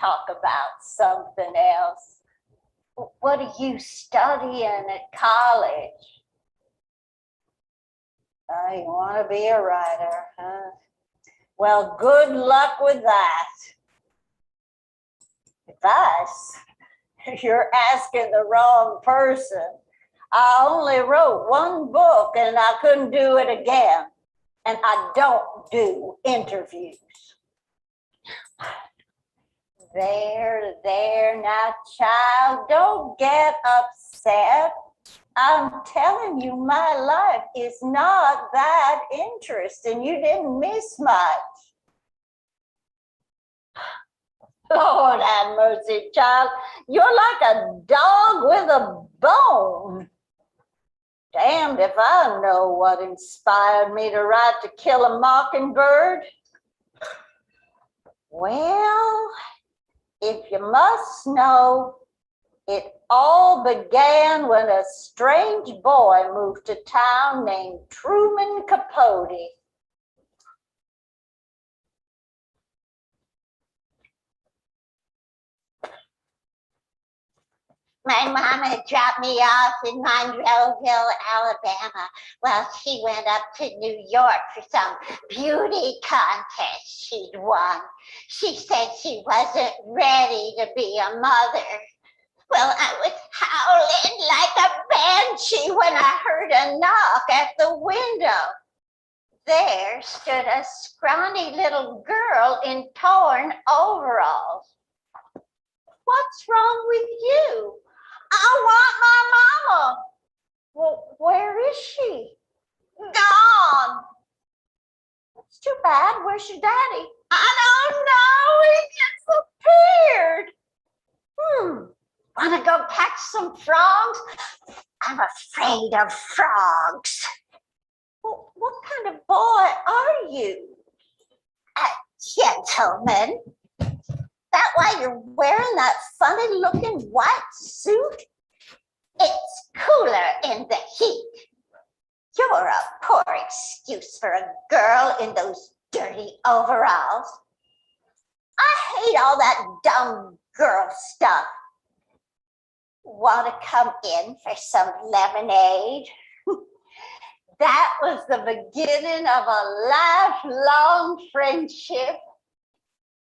talk about something else. What are you studying at college? Oh, you want to be a writer, huh? Well, good luck with that. Advice? You're asking the wrong person. I only wrote one book and I couldn't do it again. And I don't do interviews. There, now, child, don't get upset. I'm telling you, my life is not that interesting. You didn't miss much. Lord have mercy, child. You're like a dog with a bone. Damned if I know what inspired me to write To Kill a Mockingbird. Well, if you must know, it all began when a strange boy moved to town named Truman Capote. My mama dropped me off in Monroeville, Alabama, while she went up to New York for some beauty contest she'd won. She said she wasn't ready to be a mother. Well, I was howling like a banshee when I heard a knock at the window. There stood a scrawny little girl in torn overalls. What's wrong with you? I want my mama. Well, where is she? Gone. That's too bad. Where's your daddy? I don't know. He disappeared. Want to go catch some frogs? I'm afraid of frogs. Well, what kind of boy are you? A gentleman. That why you're wearing that funny looking white suit? It's cooler in the heat. You're a poor excuse for a girl in those dirty overalls. I hate all that dumb girl stuff. Want to come in for some lemonade? That was the beginning of a lifelong friendship.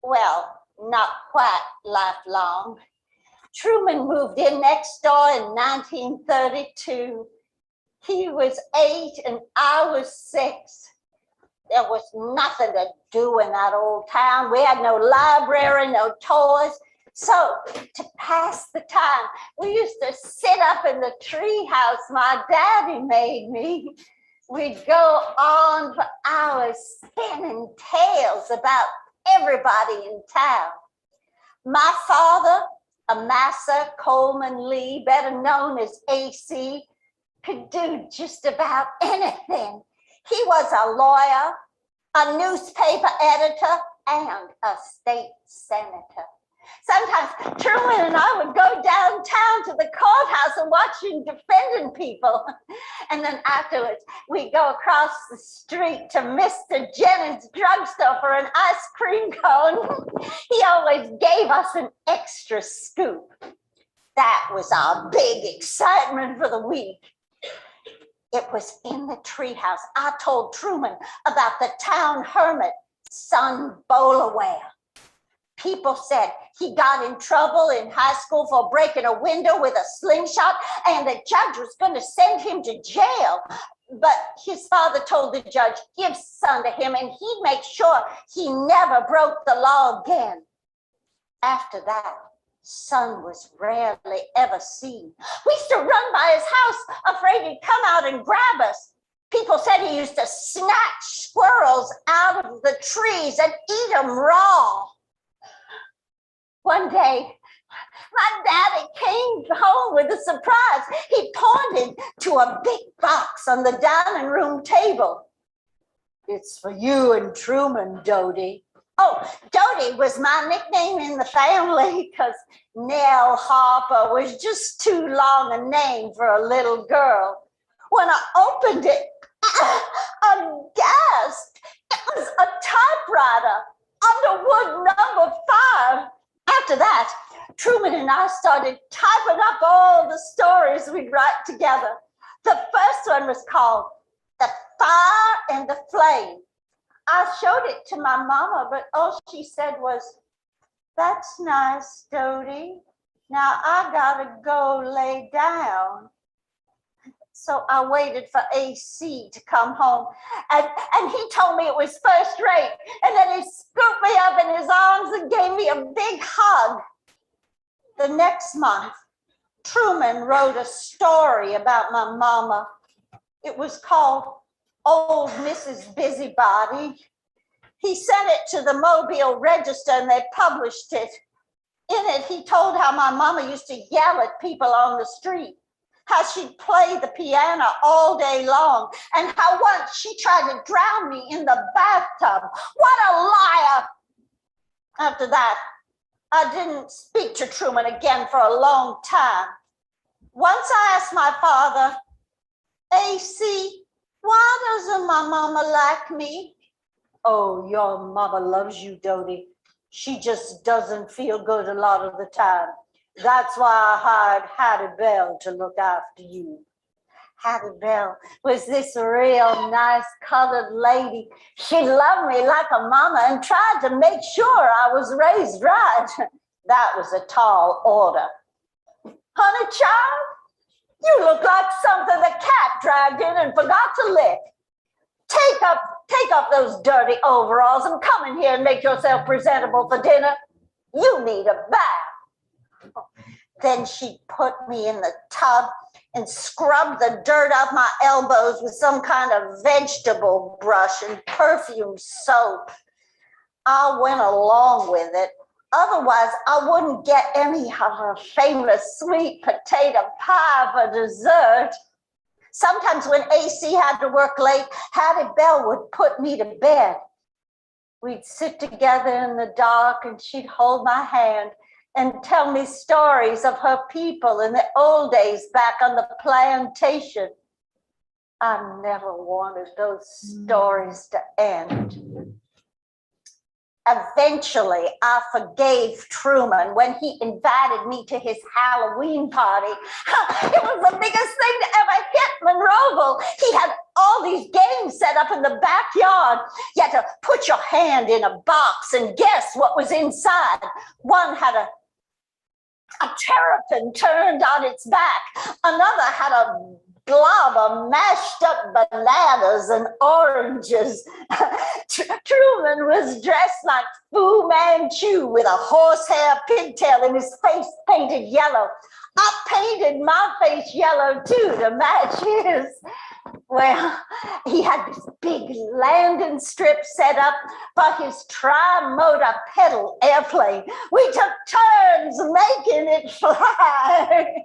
Well, not quite lifelong. Truman moved in next door in 1932. He was 8 and I was 6. There was nothing to do in that old town. We had no library, no toys. So to pass the time, we used to sit up in the tree house my daddy made me. We'd go on for hours spinning tales about everybody in town. My father, Amasa Coleman Lee, better known as AC, could do just about anything. He was a lawyer, a newspaper editor, and a state senator. Sometimes Truman and I would go downtown to the courthouse and watch him defending people. And then afterwards, we'd go across the street to Mr. Jennings' drugstore for an ice cream cone. He always gave us an extra scoop. That was our big excitement for the week. It was in the treehouse I told Truman about the town hermit, son Bolaware. People said he got in trouble in high school for breaking a window with a slingshot, and the judge was going to send him to jail. But his father told the judge, give son to him, and he'd make sure he never broke the law again. After that, son was rarely ever seen. We used to run by his house, afraid he'd come out and grab us. People said he used to snatch squirrels out of the trees and eat them raw. One day, my daddy came home with a surprise. He pointed to a big box on the dining room table. It's for you and Truman, Dodie. Oh, Dodie was my nickname in the family because Nell Harper was just too long a name for a little girl. When I opened it, I gasped. It was a typewriter, Underwood number 5. After After that, Truman and I started typing up all the stories we'd write together. The first one was called The Fire and the Flame. I showed it to my mama, but all she said was, "That's nice, Dodie. Now I gotta go lay down." So I waited for AC to come home, and he told me it was first rate. And then he scooped me up in his arms and gave me a big hug. The next month, Truman wrote a story about my mama. It was called Old Mrs. Busybody. He sent it to the Mobile Register and they published it. In it, he told how my mama used to yell at people on the street, how she'd play the piano all day long, and how once she tried to drown me in the bathtub. What a liar! After that, I didn't speak to Truman again for a long time. Once I asked my father, "AC, why doesn't my mama like me?" "Oh, your mama loves you, Dodie. She just doesn't feel good a lot of the time. That's why I hired Hattie Bell to look after you." Hattie Bell was this real nice colored lady. She loved me like a mama and tried to make sure I was raised right. That was a tall order. "Honey child, you look like something the cat dragged in and forgot to lick. Take off those dirty overalls and come in here and make yourself presentable for dinner. You need a bath." Then she put me in the tub and scrubbed the dirt off my elbows with some kind of vegetable brush and perfume soap. I went along with it. Otherwise, I wouldn't get any of her famous sweet potato pie for dessert. Sometimes when AC had to work late, Hattie Bell would put me to bed. We'd sit together in the dark and she'd hold my hand and tell me stories of her people in the old days back on the plantation. I never wanted those stories to end. Eventually, I forgave Truman when he invited me to his Halloween party. It was the biggest thing to ever hit Monroeville. He had all these games set up in the backyard. You had to put your hand in a box and guess what was inside. One had a terrapin turned on its back. Another had a glob of mashed up bananas and oranges. Truman was dressed like Fu Manchu with a horsehair pigtail and his face painted yellow. I painted my face yellow too to match his. Well, he had this big landing strip set up for his tri-motor pedal airplane. We took turns making it fly.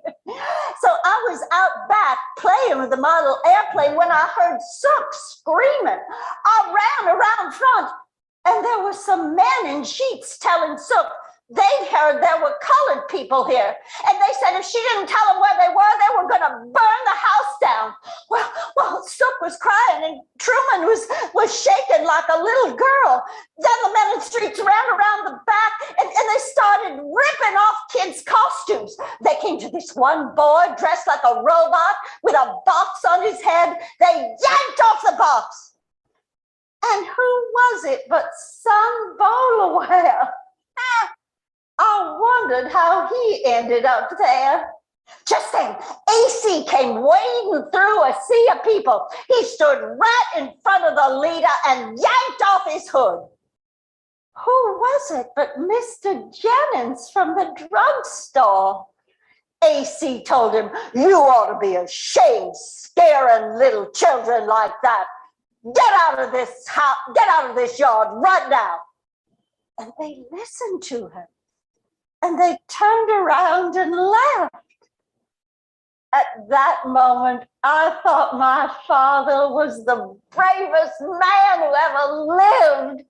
So I was out back playing with the model airplane when I heard Sook screaming. I ran around front and there were some men in sheets telling Sook they'd heard there were colored people here. And they said if she didn't tell them where they were going to burn the house down. Well, Sook was crying and Truman was shaking like a little girl. Then the men in the streets ran around the back and they started ripping off kids' costumes. They came to this one boy dressed like a robot with a box on his head. They yanked off the box. And who was it but Son Bolaware? I wondered how he ended up there. Just then, AC came wading through a sea of people. He stood right in front of the leader and yanked off his hood. Who was it but Mr. Jennings from the drugstore? AC told him, "You ought to be ashamed scaring little children like that. Get out of this house, get out of this yard right now." And they listened to him. And they turned around and left. At that moment, I thought my father was the bravest man who ever lived.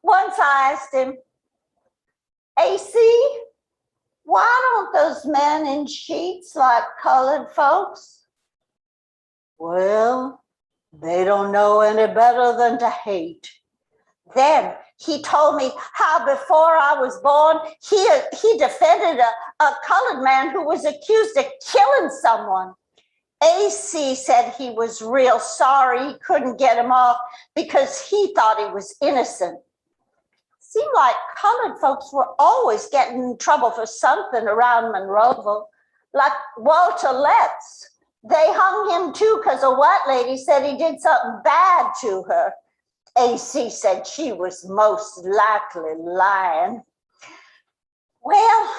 Once I asked him, "AC, why don't those men in sheets like colored folks?" "Well, they don't know any better than to hate. Then he told me how before I was born, he defended a colored man who was accused of killing someone. AC said he was real sorry he couldn't get him off because he thought he was innocent. Seemed like colored folks were always getting in trouble for something around Monroeville, like Walter Letts. They hung him too because a white lady said he did something bad to her. AC said she was most likely lying. Well,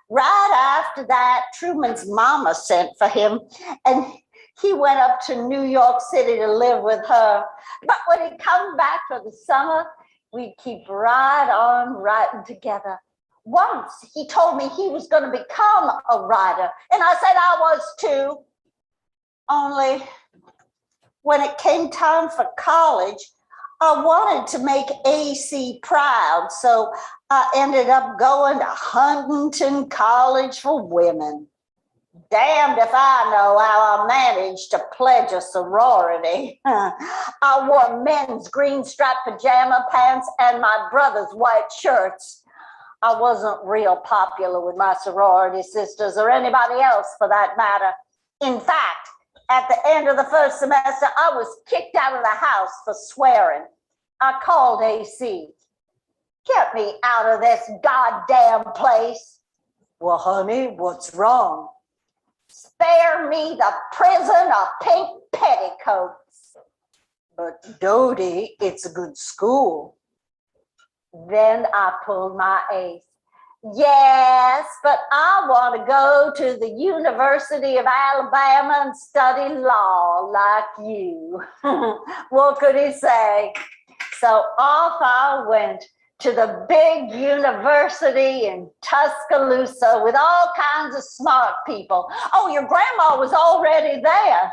right after that, Truman's mama sent for him, and he went up to New York City to live with her. But when he come back for the summer, we'd keep right on writing together. Once he told me he was going to become a writer, and I said I was too. Only when it came time for college, I wanted to make AC proud, so I ended up going to Huntington College for Women. Damned if I know how I managed to pledge a sorority. I wore men's green striped pajama pants and my brother's white shirts. I wasn't real popular with my sorority sisters or anybody else for that matter. In fact, at the end of the first semester, I was kicked out of the house for swearing. I called AC. Get me out of this goddamn place. Well, honey, what's wrong? Spare me the prison of pink petticoats. But Dodie, it's a good school. Then I pulled my ace. Yes, but I want to go to the University of Alabama and study law like you. What could he say? So off I went to the big university in Tuscaloosa with all kinds of smart people. Oh, your grandma was already there.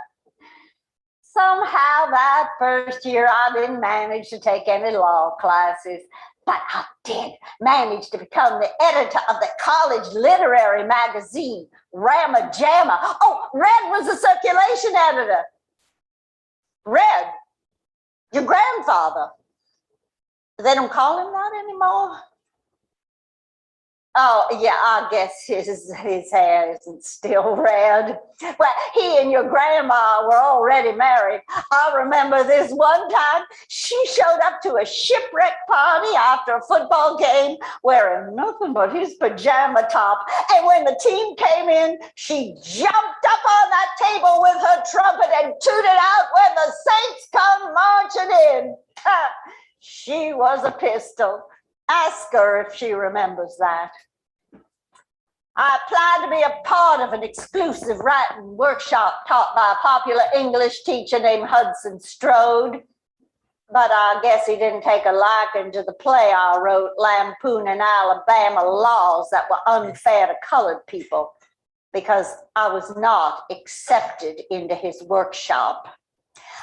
Somehow that first year I didn't manage to take any law classes. But I did manage to become the editor of the college literary magazine, Rama Jamma. Oh, Red was the circulation editor. Red, your grandfather. They don't call him that anymore? Oh, yeah, I guess his hair isn't still red. Well, he and your grandma were already married. I remember this one time she showed up to a shipwreck party after a football game wearing nothing but his pajama top. And when the team came in, she jumped up on that table with her trumpet and tooted out when the Saints come marching in. She was a pistol. Ask her if she remembers that. I applied to be a part of an exclusive writing workshop taught by a popular English teacher named Hudson Strode. But I guess he didn't take a liking to the play I wrote, lampooning Alabama laws that were unfair to colored people, because I was not accepted into his workshop.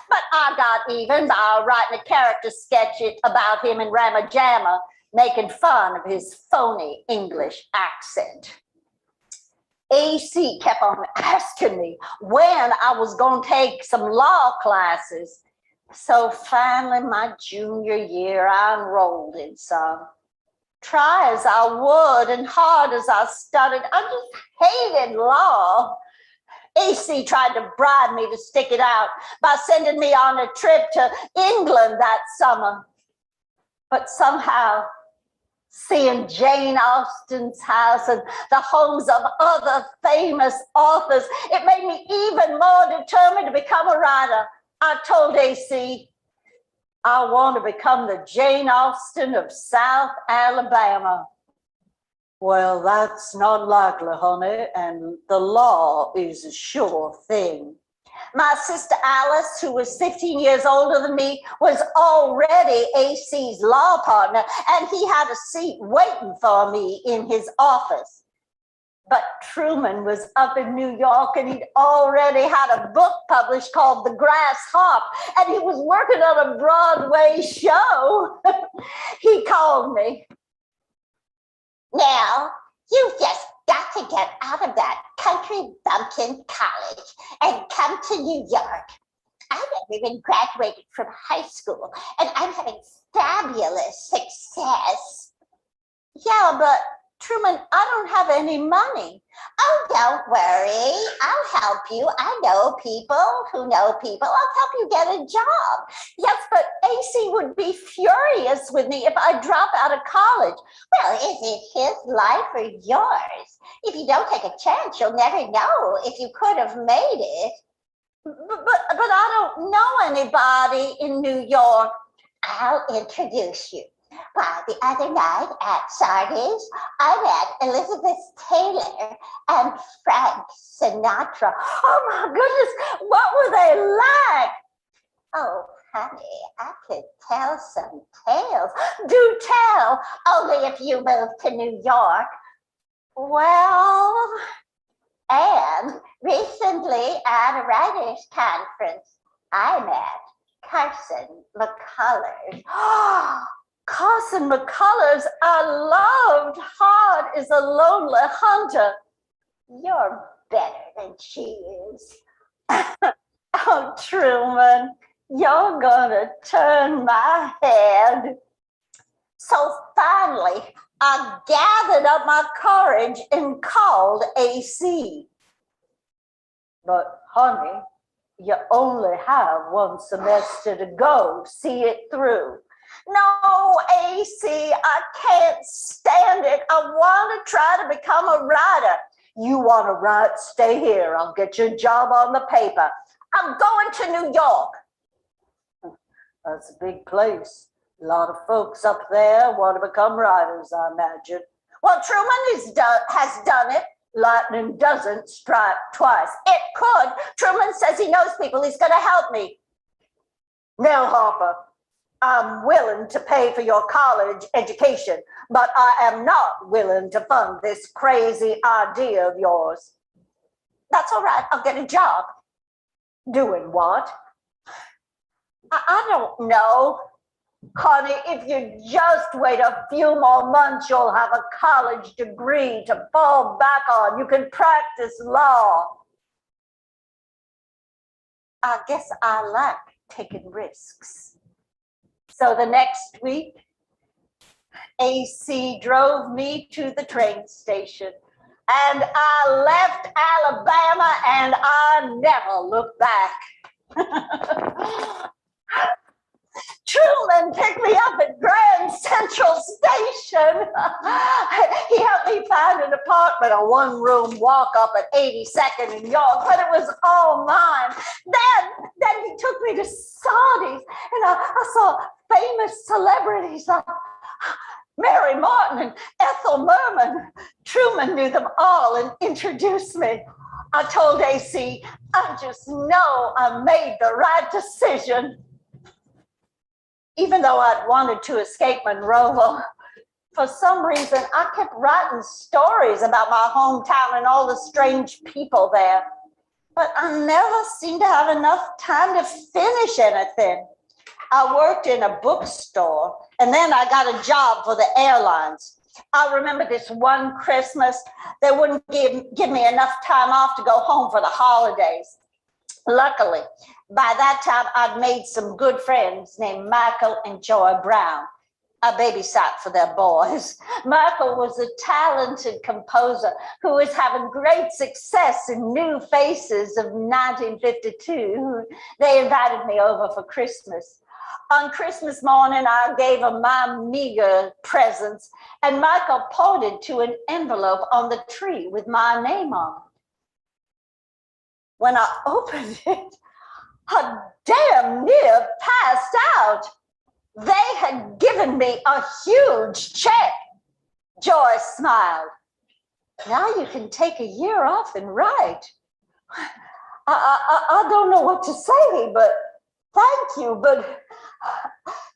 But I got even by writing a character sketch about him in Rama Jamma, making fun of his phony English accent. AC kept on asking me when I was going to take some law classes. So finally, my junior year, I enrolled in some. Try as I would and hard as I studied, I just hated law. AC tried to bribe me to stick it out by sending me on a trip to England that summer. But somehow, seeing Jane Austen's house and the homes of other famous authors, it made me even more determined to become a writer. I told AC, I want to become the Jane Austen of South Alabama. Well, that's not likely, honey, and the law is a sure thing. My sister Alice, who was 15 years older than me, was already AC's law partner, and he had a seat waiting for me in his office. But Truman was up in New York, and he'd already had a book published called The Grass Hop, and he was working on a Broadway show. He called me. Now, you've just got to get out of that country bumpkin college and come to New York. I never even graduated from high school, and I'm having fabulous success. Yeah, but Truman, I don't have any money. Oh, don't worry. I'll help you. I know people who know people. I'll help you get a job. Yes, but AC would be furious with me if I drop out of college. Well, is it his life or yours? If you don't take a chance, you'll never know if you could have made it. But I don't know anybody in New York. I'll introduce you. Well, the other night at Sardi's, I met Elizabeth Taylor and Frank Sinatra. Oh my goodness, what were they like? Oh, honey, I could tell some tales. Do tell. Only if you move to New York. Well, And recently at a writers' conference, I met Carson McCullers. Carson McCullers, I loved Hard is a Lonely Hunter. You're better than she is. Oh, Truman, you're gonna turn my head. So finally, I gathered up my courage and called AC. But honey, you only have one semester to go. See it through. No, AC, I can't stand it. I want to try to become a writer. You want to write? Stay here. I'll get you a job on the paper. I'm going to New York. That's a big place. A lot of folks up there want to become writers, I imagine. Well, Truman has done it. Lightning doesn't strike twice. It could. Truman says he knows people. He's going to help me. Now, Harper, I'm willing to pay for your college education, but I am not willing to fund this crazy idea of yours. That's all right. I'll get a job. Doing what? I don't know. Honey, if you just wait a few more months, you'll have a college degree to fall back on. You can practice law. I guess I like taking risks. So the next week, AC drove me to the train station, and I left Alabama, and I never looked back. Truman picked me up at Grand Central Station. He helped me find an apartment, a one-room walk-up at 82nd in York, but it was all mine. Then he took me to Sardi's, and I saw famous celebrities like Mary Martin and Ethel Merman. Truman knew them all and introduced me. I told AC, I just know I made the right decision. Even though I'd wanted to escape Monroeville, for some reason, I kept writing stories about my hometown and all the strange people there. But I never seemed to have enough time to finish anything. I worked in a bookstore, and then I got a job for the airlines. I remember this one Christmas, they wouldn't give me enough time off to go home for the holidays. Luckily, by that time, I'd made some good friends named Michael and Joy Brown. I babysat for their boys. Michael was a talented composer who was having great success in New Faces of 1952. They invited me over for Christmas. On Christmas morning, I gave them my meager presents, and Michael pointed to an envelope on the tree with my name on it. When I opened it, I damn near passed out. They had given me a huge check. Joy smiled. Now you can take a year off and write. I don't know what to say, but thank you, but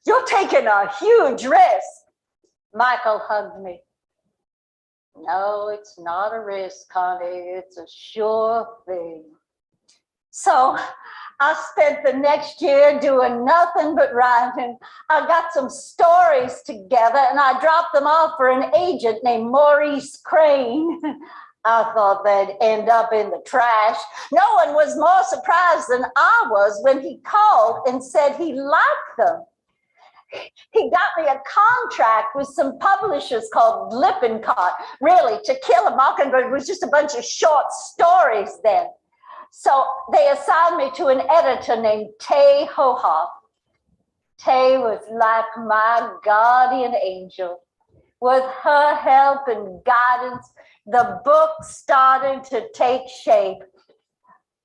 you're taking a huge risk. Michael hugged me. No, it's not a risk, honey. It's a sure thing. So I spent the next year doing nothing but writing. I got some stories together and I dropped them off for an agent named Maurice Crane. I thought they'd end up in the trash. No one was more surprised than I was when he called and said he liked them. He got me a contract with some publishers called Lippincott. Really, To Kill a Mockingbird was just a bunch of short stories then. So they assigned me to an editor named Tay Hohoff. Tay was like my guardian angel. With her help and guidance, the book started to take shape.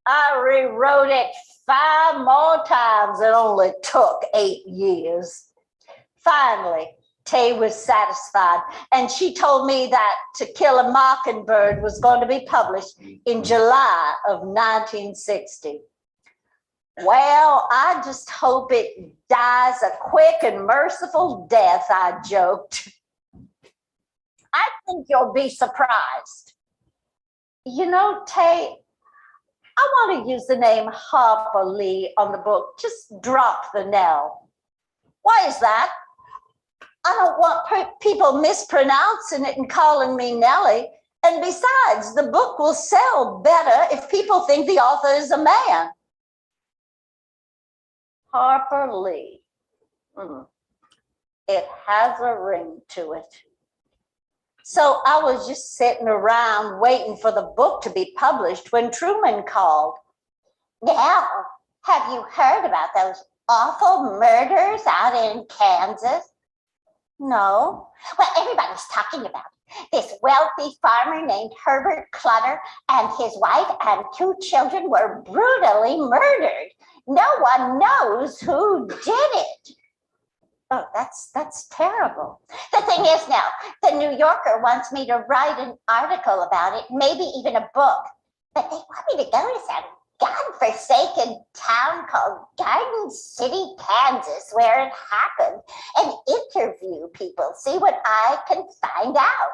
I rewrote it 5 more times. It only took 8 years. Finally, Tay was satisfied, and she told me that To Kill a Mockingbird was going to be published in July of 1960. Well, I just hope it dies a quick and merciful death, I joked. I think you'll be surprised. You know, Tay, I want to use the name Harper Lee on the book. Just drop the Nell. Why is that? I don't want people mispronouncing it and calling me Nellie. And besides, the book will sell better if people think the author is a man. Harper Lee. It has a ring to it. So I was just sitting around waiting for the book to be published when Truman called. Now, have you heard about those awful murders out in Kansas? No. Well, everybody's talking about it. This wealthy farmer named Herbert Clutter and his wife and 2 children were brutally murdered. No one knows who did it. Oh, that's terrible. The thing is now, the New Yorker wants me to write an article about it, maybe even a book. But they want me to go to some godforsaken town called Garden City, Kansas, where it happened, and interview people, see what I can find out.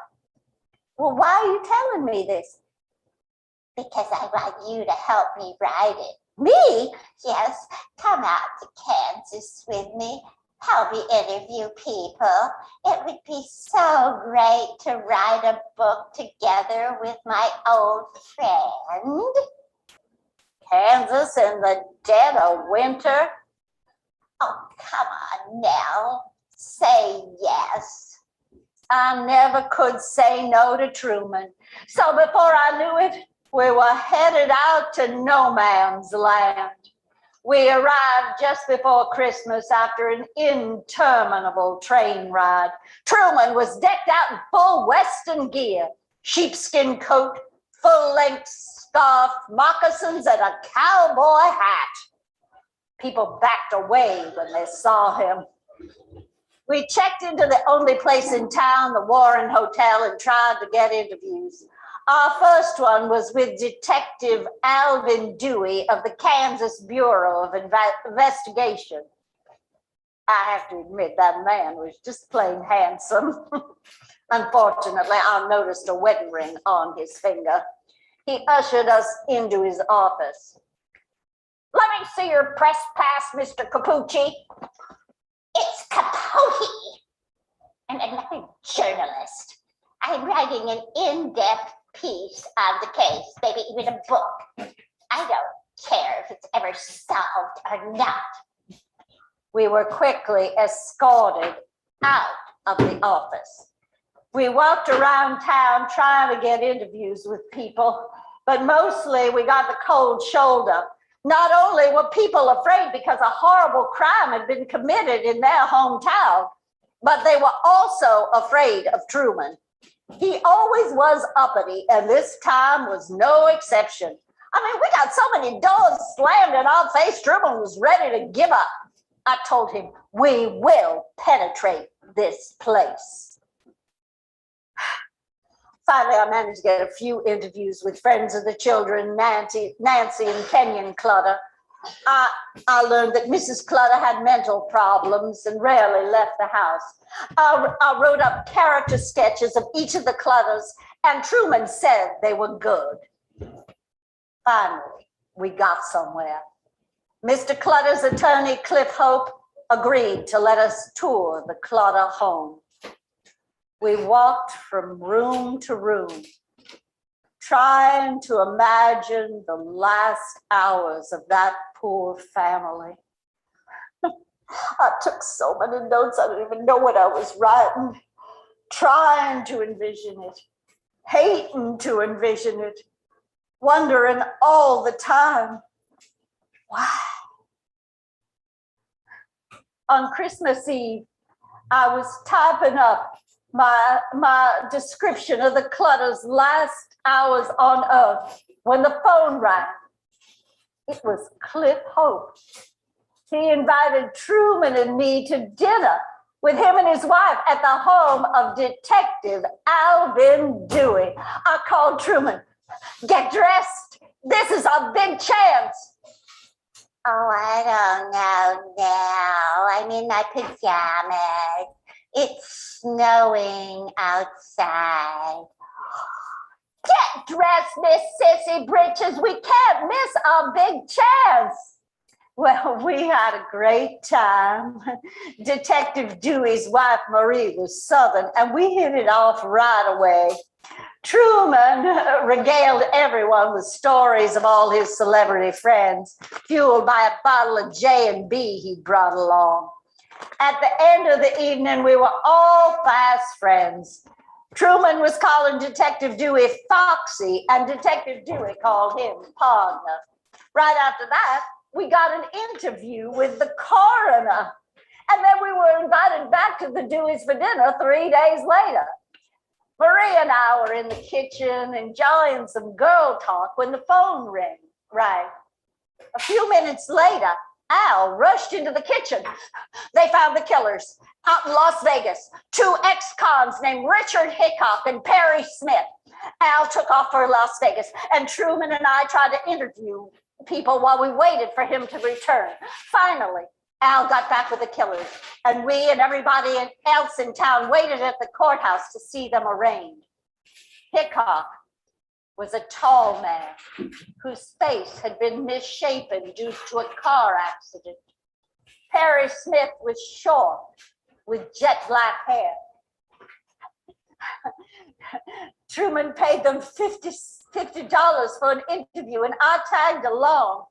Well, why are you telling me this? Because I want you to help me write it. Me? Yes, come out to Kansas with me. Help me interview people. It would be so great to write a book together with my old friend. Kansas in the dead of winter? Oh, come on, Nell. Say yes. I never could say no to Truman. So before I knew it, we were headed out to no man's land. We arrived just before Christmas after an interminable train ride. Truman was decked out in full Western gear, sheepskin coat, full-length scarf, moccasins, and a cowboy hat. People backed away when they saw him. We checked into the only place in town, the Warren Hotel, and tried to get interviews. Our first one was with Detective Alvin Dewey of the Kansas Bureau of Investigation. I have to admit that man was just plain handsome. Unfortunately, I noticed a wedding ring on his finger. He ushered us into his office. Let me see your press pass, Mr. Capucci. It's Capote, and another journalist. I'm writing an in-depth piece on the case, maybe even a book. I don't care if it's ever solved or not. We were quickly escorted out of the office. We walked around town trying to get interviews with people, but mostly we got the cold shoulder. Not only were people afraid because a horrible crime had been committed in their hometown, but they were also afraid of Truman. He always was uppity, and this time was no exception. I mean, we got so many doors slammed in our face, Truman was ready to give up. I told him, we will penetrate this place. Finally, I managed to get a few interviews with friends of the children, Nancy and Kenyon Clutter. I learned that Mrs. Clutter had mental problems and rarely left the house. I wrote up character sketches of each of the Clutters, and Truman said they were good. Finally, we got somewhere. Mr. Clutter's attorney, Cliff Hope, agreed to let us tour the Clutter home. We walked from room to room. trying to imagine the last hours of that poor family. I took so many notes, I don't even know what I was writing. Trying to envision it, hating to envision it, wondering all the time, why? On Christmas Eve, I was typing up my description of the Clutter's last hours on Earth when the phone rang. It was Cliff Hope. He invited Truman and me to dinner with him and his wife at the home of Detective Alvin Dewey. I called Truman, get dressed. This is our big chance. Oh, I don't know now. I'm in my pajamas. It's snowing outside. Get dressed, Miss Sissy Britches. We can't miss our big chance. Well, we had a great time. Detective Dewey's wife, Marie, was Southern, and we hit it off right away. Truman regaled everyone with stories of all his celebrity friends, fueled by a bottle of J&B he brought along. At the end of the evening, we were all fast friends. Truman was calling Detective Dewey Foxy, and Detective Dewey called him partner. Right after that, we got an interview with the coroner, and then we were invited back to the Deweys for dinner 3 days later. Marie and I were in the kitchen enjoying some girl talk when the phone rang. A few minutes later, Al rushed into the kitchen. They found the killers out in Las Vegas, 2 ex-cons named Richard Hickok and Perry Smith. Al took off for Las Vegas, and Truman and I tried to interview people while we waited for him to return. Finally, Al got back with the killers, and we and everybody else in town waited at the courthouse to see them arraigned. Hickok was a tall man whose face had been misshapen due to a car accident. Perry Smith was short with jet black hair. Truman paid them $50 for an interview, and I tagged along.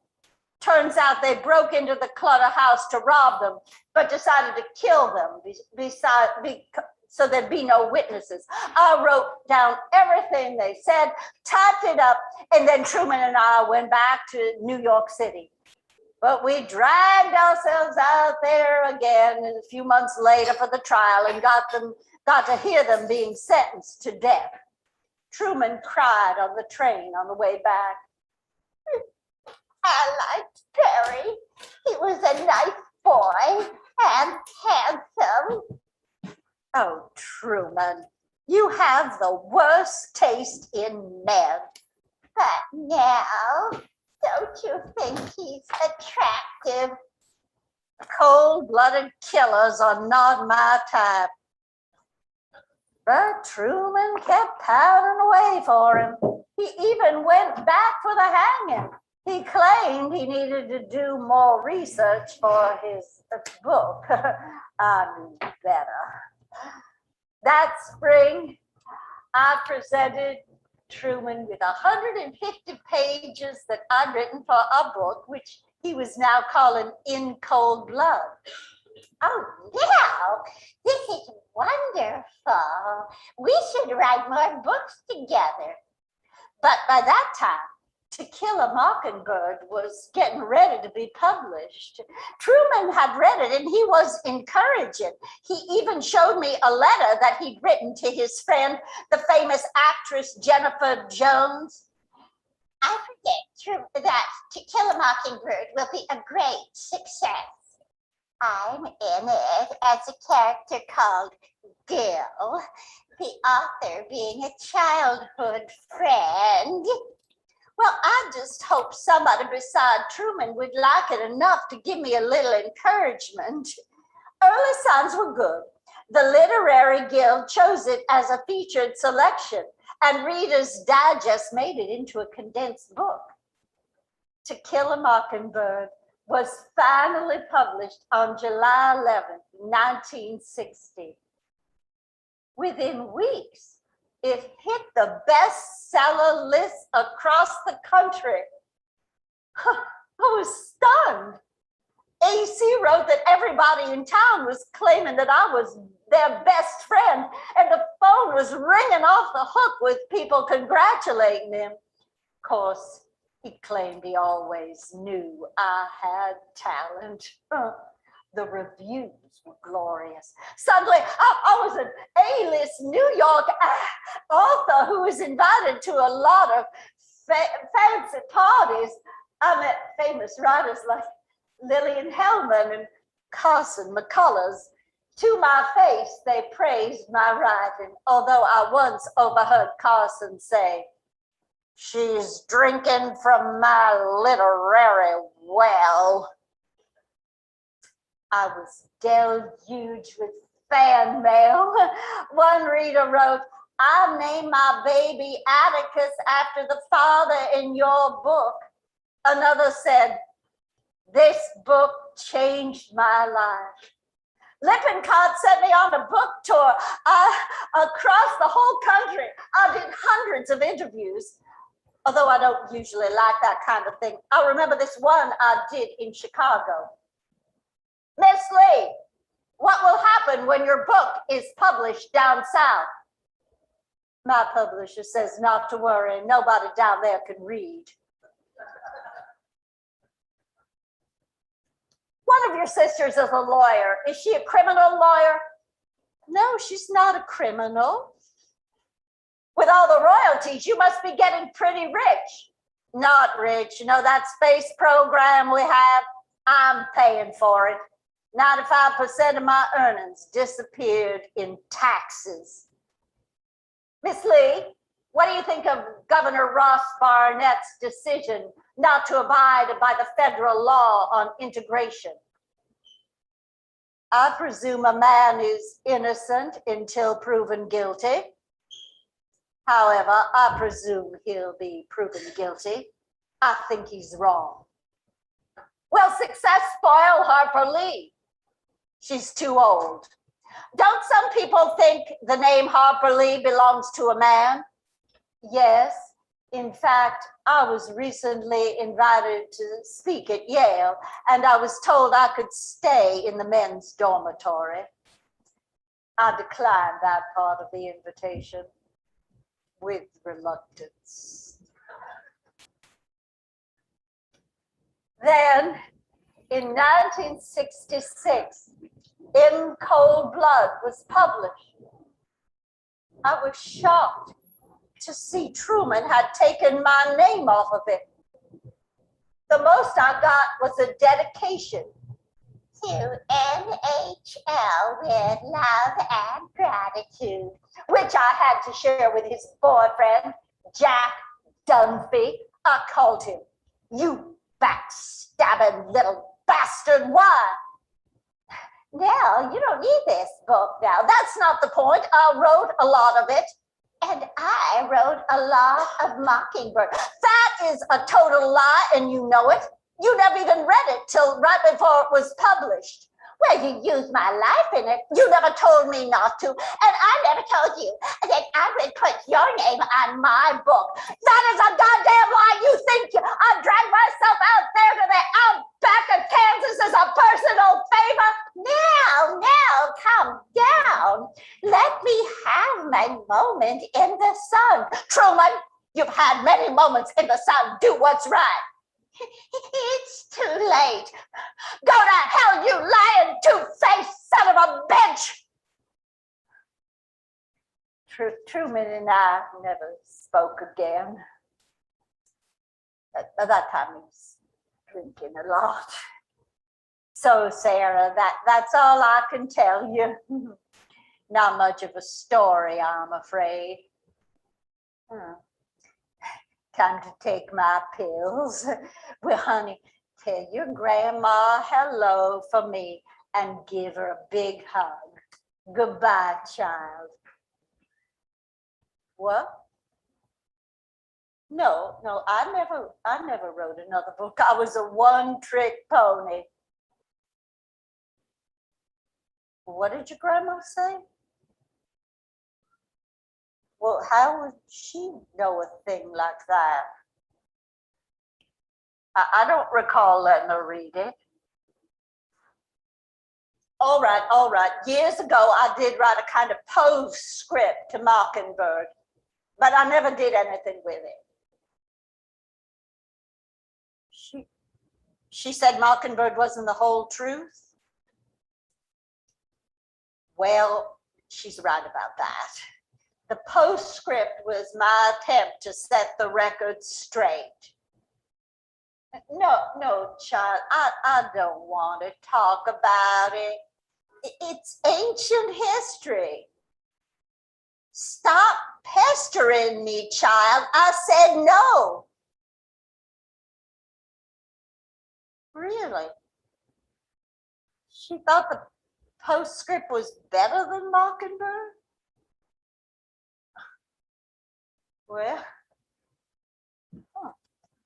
Turns out they broke into the Clutter house to rob them, but decided to kill them so there'd be no witnesses. I wrote down everything they said, typed it up, and then Truman and I went back to New York City. But we dragged ourselves out there again a few months later for the trial and got to hear them being sentenced to death. Truman cried on the train on the way back. I liked Perry. He was a nice boy and handsome. Oh, Truman, you have the worst taste in men. But now, don't you think he's attractive? Cold-blooded killers are not my type. But Truman kept pounding away for him. He even went back for the hanging. He claimed he needed to do more research for his book. I knew better. That spring, I presented Truman with 150 pages that I'd written for a book, which he was now calling In Cold Blood. Oh, yeah, this is wonderful. We should write more books together. But by that time, To Kill a Mockingbird was getting ready to be published. Truman had read it and he was encouraging. He even showed me a letter that he'd written to his friend, the famous actress Jennifer Jones. I predict that To Kill a Mockingbird will be a great success. I'm in it as a character called Dill, the author being a childhood friend. Well, I just hope somebody beside Truman would like it enough to give me a little encouragement. Early signs were good. The Literary Guild chose it as a featured selection, and Reader's Digest made it into a condensed book. To Kill a Mockingbird was finally published on July 11th, 1960. Within weeks, it hit the bestseller bestseller lists across the country. I was stunned. AC wrote that everybody in town was claiming that I was their best friend, and the phone was ringing off the hook with people congratulating him. Of course, he claimed he always knew I had talent. The reviews were glorious. Suddenly, I was an A-list New York author who was invited to a lot of fancy parties. I met famous writers like Lillian Hellman and Carson McCullers. To my face, they praised my writing, although I once overheard Carson say, "She's drinking from my literary well." I was deluged with fan mail. One reader wrote, "I named my baby Atticus after the father in your book." Another said, "This book changed my life." Lippincott sent me on a book tour across the whole country. I did hundreds of interviews, although I don't usually like that kind of thing. I remember this one I did in Chicago. "Miss Lee, what will happen when your book is published down south?" My publisher says not to worry, nobody down there can read. "One of your sisters is a lawyer. Is she a criminal lawyer?" "No, she's not a criminal." "With all the royalties, you must be getting pretty rich." "Not rich. You know that space program we have? I'm paying for it. 95% of my earnings disappeared in taxes." "Miss Lee, what do you think of Governor Ross Barnett's decision not to abide by the federal law on integration?" "I presume a man is innocent until proven guilty. However, I presume he'll be proven guilty. I think he's wrong." "Will success spoil Harper Lee?" "She's too old." "Don't some people think the name Harper Lee belongs to a man?" "Yes. In fact, I was recently invited to speak at Yale, and I was told I could stay in the men's dormitory. I declined that part of the invitation with reluctance." Then, in 1966, In Cold Blood was published. I was shocked to see Truman had taken my name off of it. The most I got was a dedication. "To NHL with love and gratitude," which I had to share with his boyfriend, Jack Dunphy. I called him, "You backstabbing little bastard, why?" "No, you don't need this book now. "That's not the point. I wrote a lot of it." And I wrote a lot of Mockingbird." "That is a total lie, and you know it. You never even read it till right before it was published." "Well, you used my life in it." "You never told me not to." "And I never told you that I would put your name on my book." "That is a goddamn lie. You think I dragged myself out there to the outback of Kansas as a personal favor?" Now, calm down. Let me have my moment in the sun." "Truman, you've had many moments in the sun. Do what's right." "It's too late." "Go to hell, you lying two-faced son of a bitch." Truman and I never spoke again. At that time, he was drinking a lot. So, Sarah, that's all I can tell you. Not much of a story, I'm afraid. Time to take my pills. Well, honey, tell your grandma hello for me and give her a big hug. Goodbye, child. What? No, I never wrote another book. I was a one-trick pony. What did your grandma say? Well, how would she know a thing like that? I don't recall letting her read it. All right. Years ago, I did write a kind of postscript to Mockingbird, but I never did anything with it. She said Mockingbird wasn't the whole truth. Well, she's right about that. The postscript was my attempt to set the record straight. No, child, I don't want to talk about it. It's ancient history. Stop pestering me, child. I said no. Really? She thought the postscript was better than Mockingbird? Well,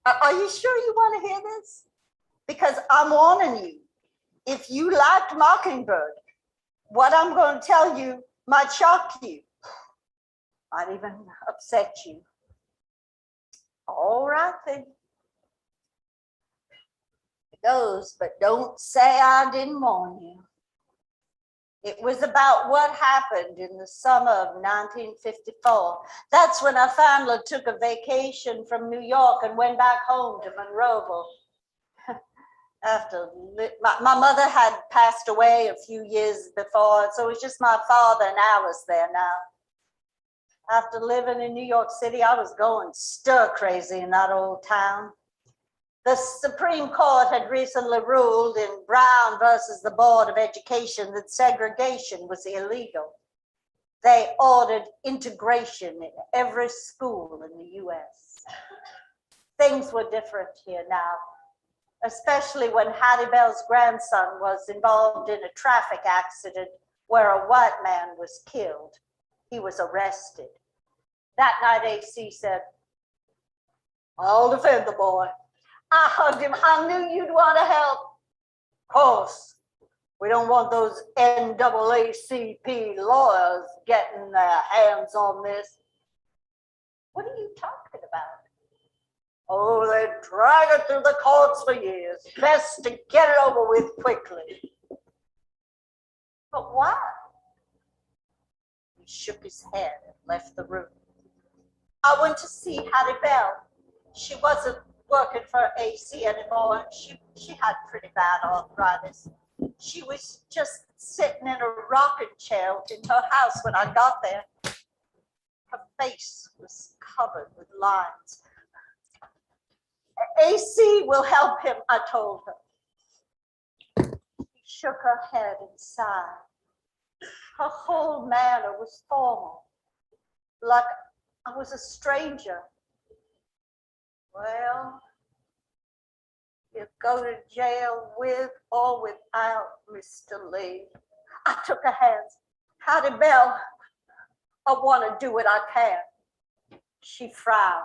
are you sure you want to hear this? Because I'm warning you, if you liked Mockingbird, what I'm going to tell you might shock you, might even upset you. All right then. It goes, but don't say I didn't warn you. It was about what happened in the summer of 1954. That's when I finally took a vacation from New York and went back home to Monroeville. My mother had passed away a few years before, so it was just my father and Alice there now. After living in New York City, I was going stir crazy in that old town. The Supreme Court had recently ruled in Brown versus the Board of Education that segregation was illegal. They ordered integration in every school in the US. Things were different here now, especially when Hattie Bell's grandson was involved in a traffic accident where a white man was killed. He was arrested. That night, AC said, "I'll defend the boy." I hugged him. I knew you'd want to help. Of course, we don't want those NAACP lawyers getting their hands on this. What are you talking about? Oh, they drag it through the courts for years. Best to get it over with quickly. But why? He shook his head and left the room. I went to see Hattie Bell. She wasn't working for AC anymore. She had pretty bad arthritis. She was just sitting in a rocking chair in her house when I got there. Her face was covered with lines. AC will help him, I told her. She shook her head and sighed. Her whole manner was formal, like I was a stranger. Well, you go to jail with or without Mr. Lee. I took her hands. Hattie Bell, I want to do what I can. She frowned.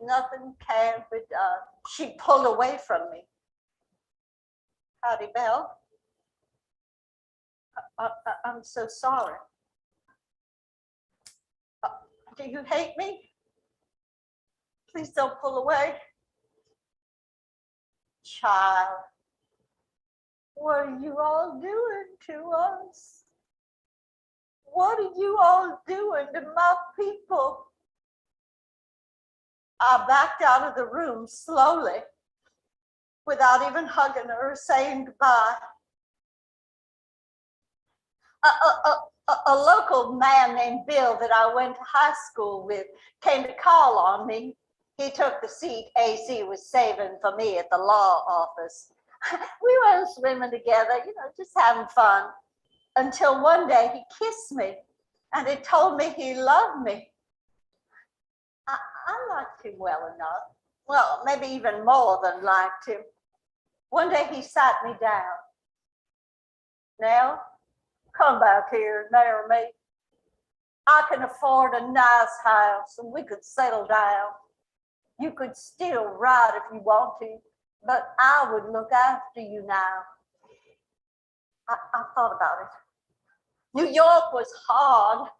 Nothing can be done. She pulled away from me. Hattie Bell, I'm so sorry. Do you hate me? Please don't pull away. Child, what are you all doing to us? What are you all doing to my people? I backed out of the room slowly, without even hugging her or saying goodbye. A local man named Bill that I went to high school with came to call on me. He took the seat AC was saving for me at the law office. We went swimming together, just having fun, until one day he kissed me and he told me he loved me. I liked him well enough. Well, maybe even more than liked him. One day he sat me down. "Now, come back here and marry me. I can afford a nice house and we could settle down. You could still ride if you want to, but I would look after you now." I thought about it. New York was hard.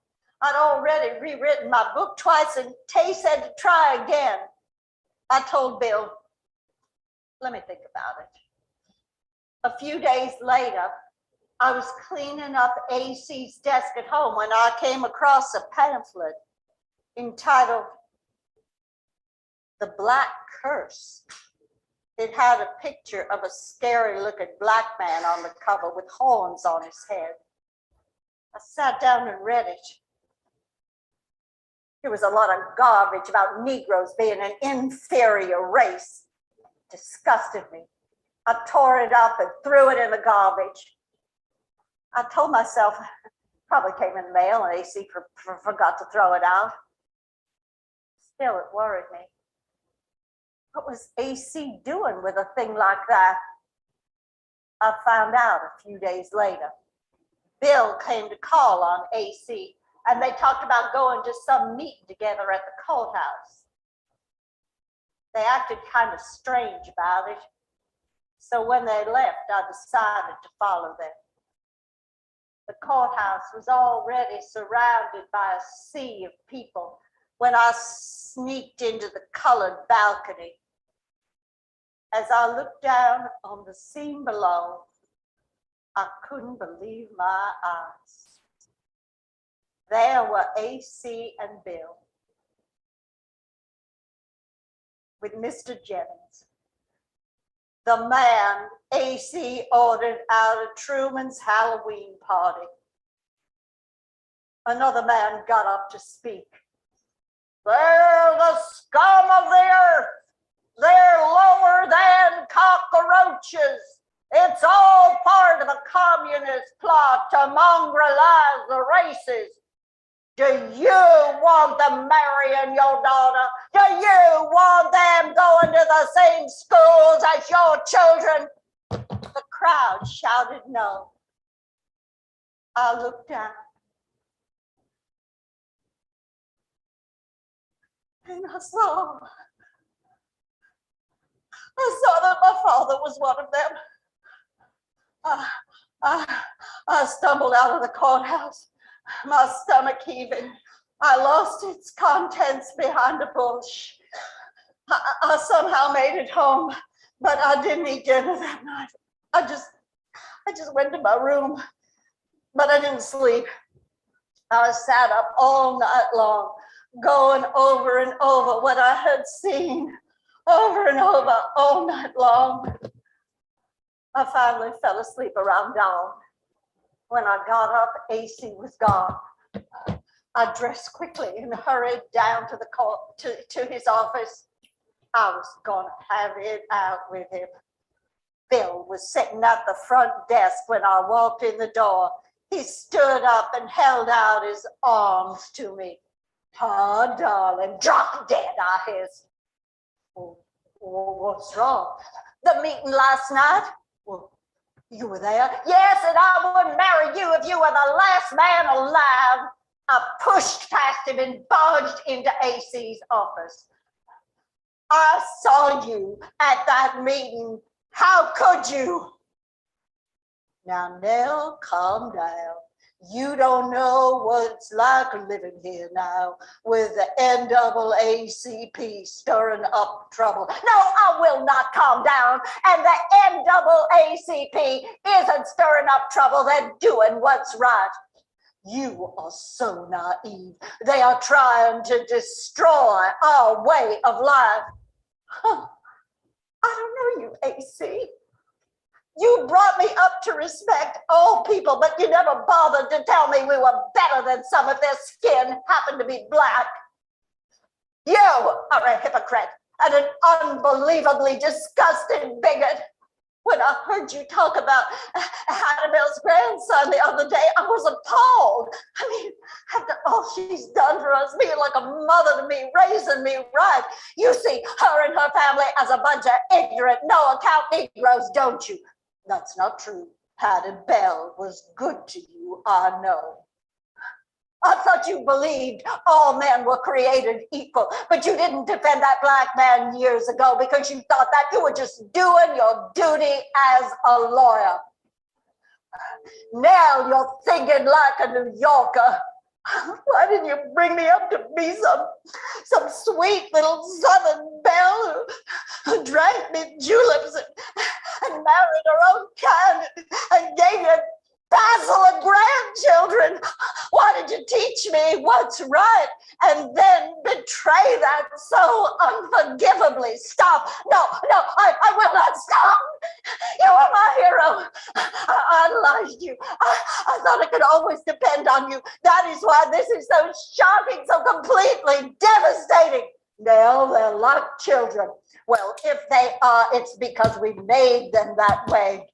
I'd already rewritten my book twice, and Tay said to try again. I told Bill, let me think about it. A few days later, I was cleaning up AC's desk at home when I came across a pamphlet entitled The Black Curse. It had a picture of a scary-looking black man on the cover with horns on his head. I sat down and read it. There was a lot of garbage about Negroes being an inferior race. It disgusted me. I tore it up and threw it in the garbage. I told myself, probably came in the mail and AC forgot to throw it out. Still, it worried me. What was AC doing with a thing like that? I found out a few days later. Bill came to call on AC, and they talked about going to some meeting together at the courthouse. They acted kind of strange about it. So when they left, I decided to follow them. The courthouse was already surrounded by a sea of people when I sneaked into the colored balcony. As I looked down on the scene below, I couldn't believe my eyes. There were AC and Bill with Mr. Jennings, the man AC ordered out of Truman's Halloween party. Another man got up to speak. They're the scum of the earth. They're lower than cockroaches. It's all part of a communist plot to mongrelize the races. Do you want them marrying your daughter? Do you want them going to the same schools as your children? The crowd shouted no. I looked down. And I saw that my father was one of them. I stumbled out of the courthouse, my stomach heaving. I lost its contents behind a bush. I somehow made it home, but I didn't eat dinner that night. I just went to my room, but I didn't sleep. I sat up all night long, going over and over what I had seen, over and over all night long. I finally fell asleep around dawn. When I got up, AC was gone. I dressed quickly and hurried down to the court to his office. I was gonna have it out with him. Bill was sitting at the front desk when I walked in the door. He stood up and held out his arms to me. Oh, darling, drop dead, I hissed. Well, what's wrong? The meeting last night? Well, you were there? Yes, and I wouldn't marry you if you were the last man alive. I pushed past him and barged into AC's office. I saw you at that meeting. How could you? Now, Nell, calm down. You don't know what it's like living here now with the NAACP stirring up trouble. No, I will not calm down. And the NAACP isn't stirring up trouble. They're doing what's right. You are so naive. They are trying to destroy our way of life. Huh. I don't know you, AC. You brought me up to respect all people, but you never bothered to tell me we were better than some if their skin happened to be black. You are a hypocrite and an unbelievably disgusting bigot. When I heard you talk about Hannibal's grandson the other day, I was appalled. I mean, after all she's done for us, being like a mother to me, raising me right, you see her and her family as a bunch of ignorant, no-account Negroes, don't you? That's not true. Hattie Bell was good to you, I know. I thought you believed all men were created equal, but you didn't defend that black man years ago because you thought that you were just doing your duty as a lawyer. Now you're thinking like a New Yorker. Why didn't you bring me up to be some sweet little Southern belle who drank me juleps and married her own kind and gave you basil and grandchildren? Why did you teach me what's right and then betray that so unforgivably? Stop. No, I will not stop. You were my hero. I idolized you. I thought I could always depend on you. That is why this is so shocking, so completely devastating. Now they're like children. Well, if they are, it's because we made them that way.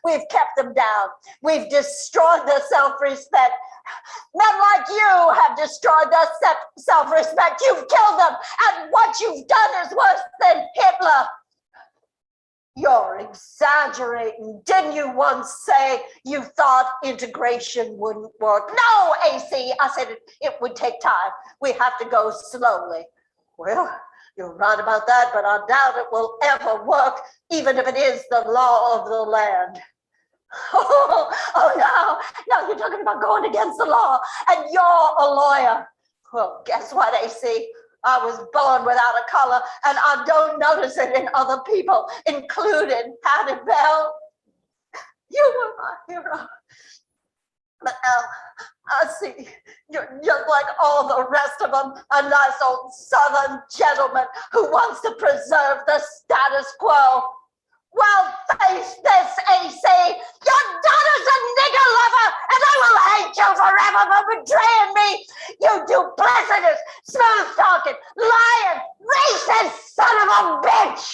We've kept them down. We've destroyed their self-respect. Men like you have destroyed their self-respect. You've killed them. And what you've done is worse than Hitler. You're exaggerating. Didn't you once say you thought integration wouldn't work? No, AC, I said it would take time. We have to go slowly. Well, you're right about that, but I doubt it will ever work, even if it is the law of the land. Oh, no, you're talking about going against the law, and you're a lawyer. Well, guess what, AC? I was born without a color, and I don't notice it in other people, including Hattie Bell. You were my hero. But now I see you're just like all the rest of them, a nice old Southern gentleman who wants to preserve the status quo. Well, face this, AC. Your daughter's a nigger lover, and I will hate you forever for betraying me. You duplicitous, smooth-talking, lying, racist son of a bitch.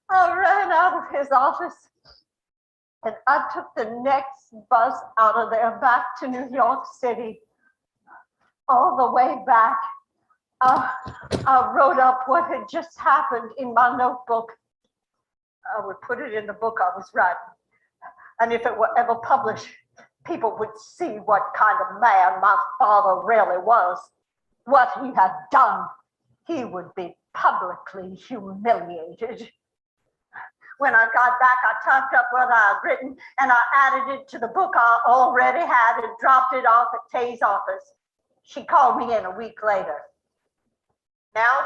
I ran out of his office and I took the next bus out of there back to New York City. All the way back, I wrote up what had just happened in my notebook. I would put it in the book I was writing. And if it were ever published, people would see what kind of man my father really was, what he had done. He would be publicly humiliated. When I got back, I typed up what I had written and I added it to the book I already had and dropped it off at Tay's office. She called me in a week later. Now,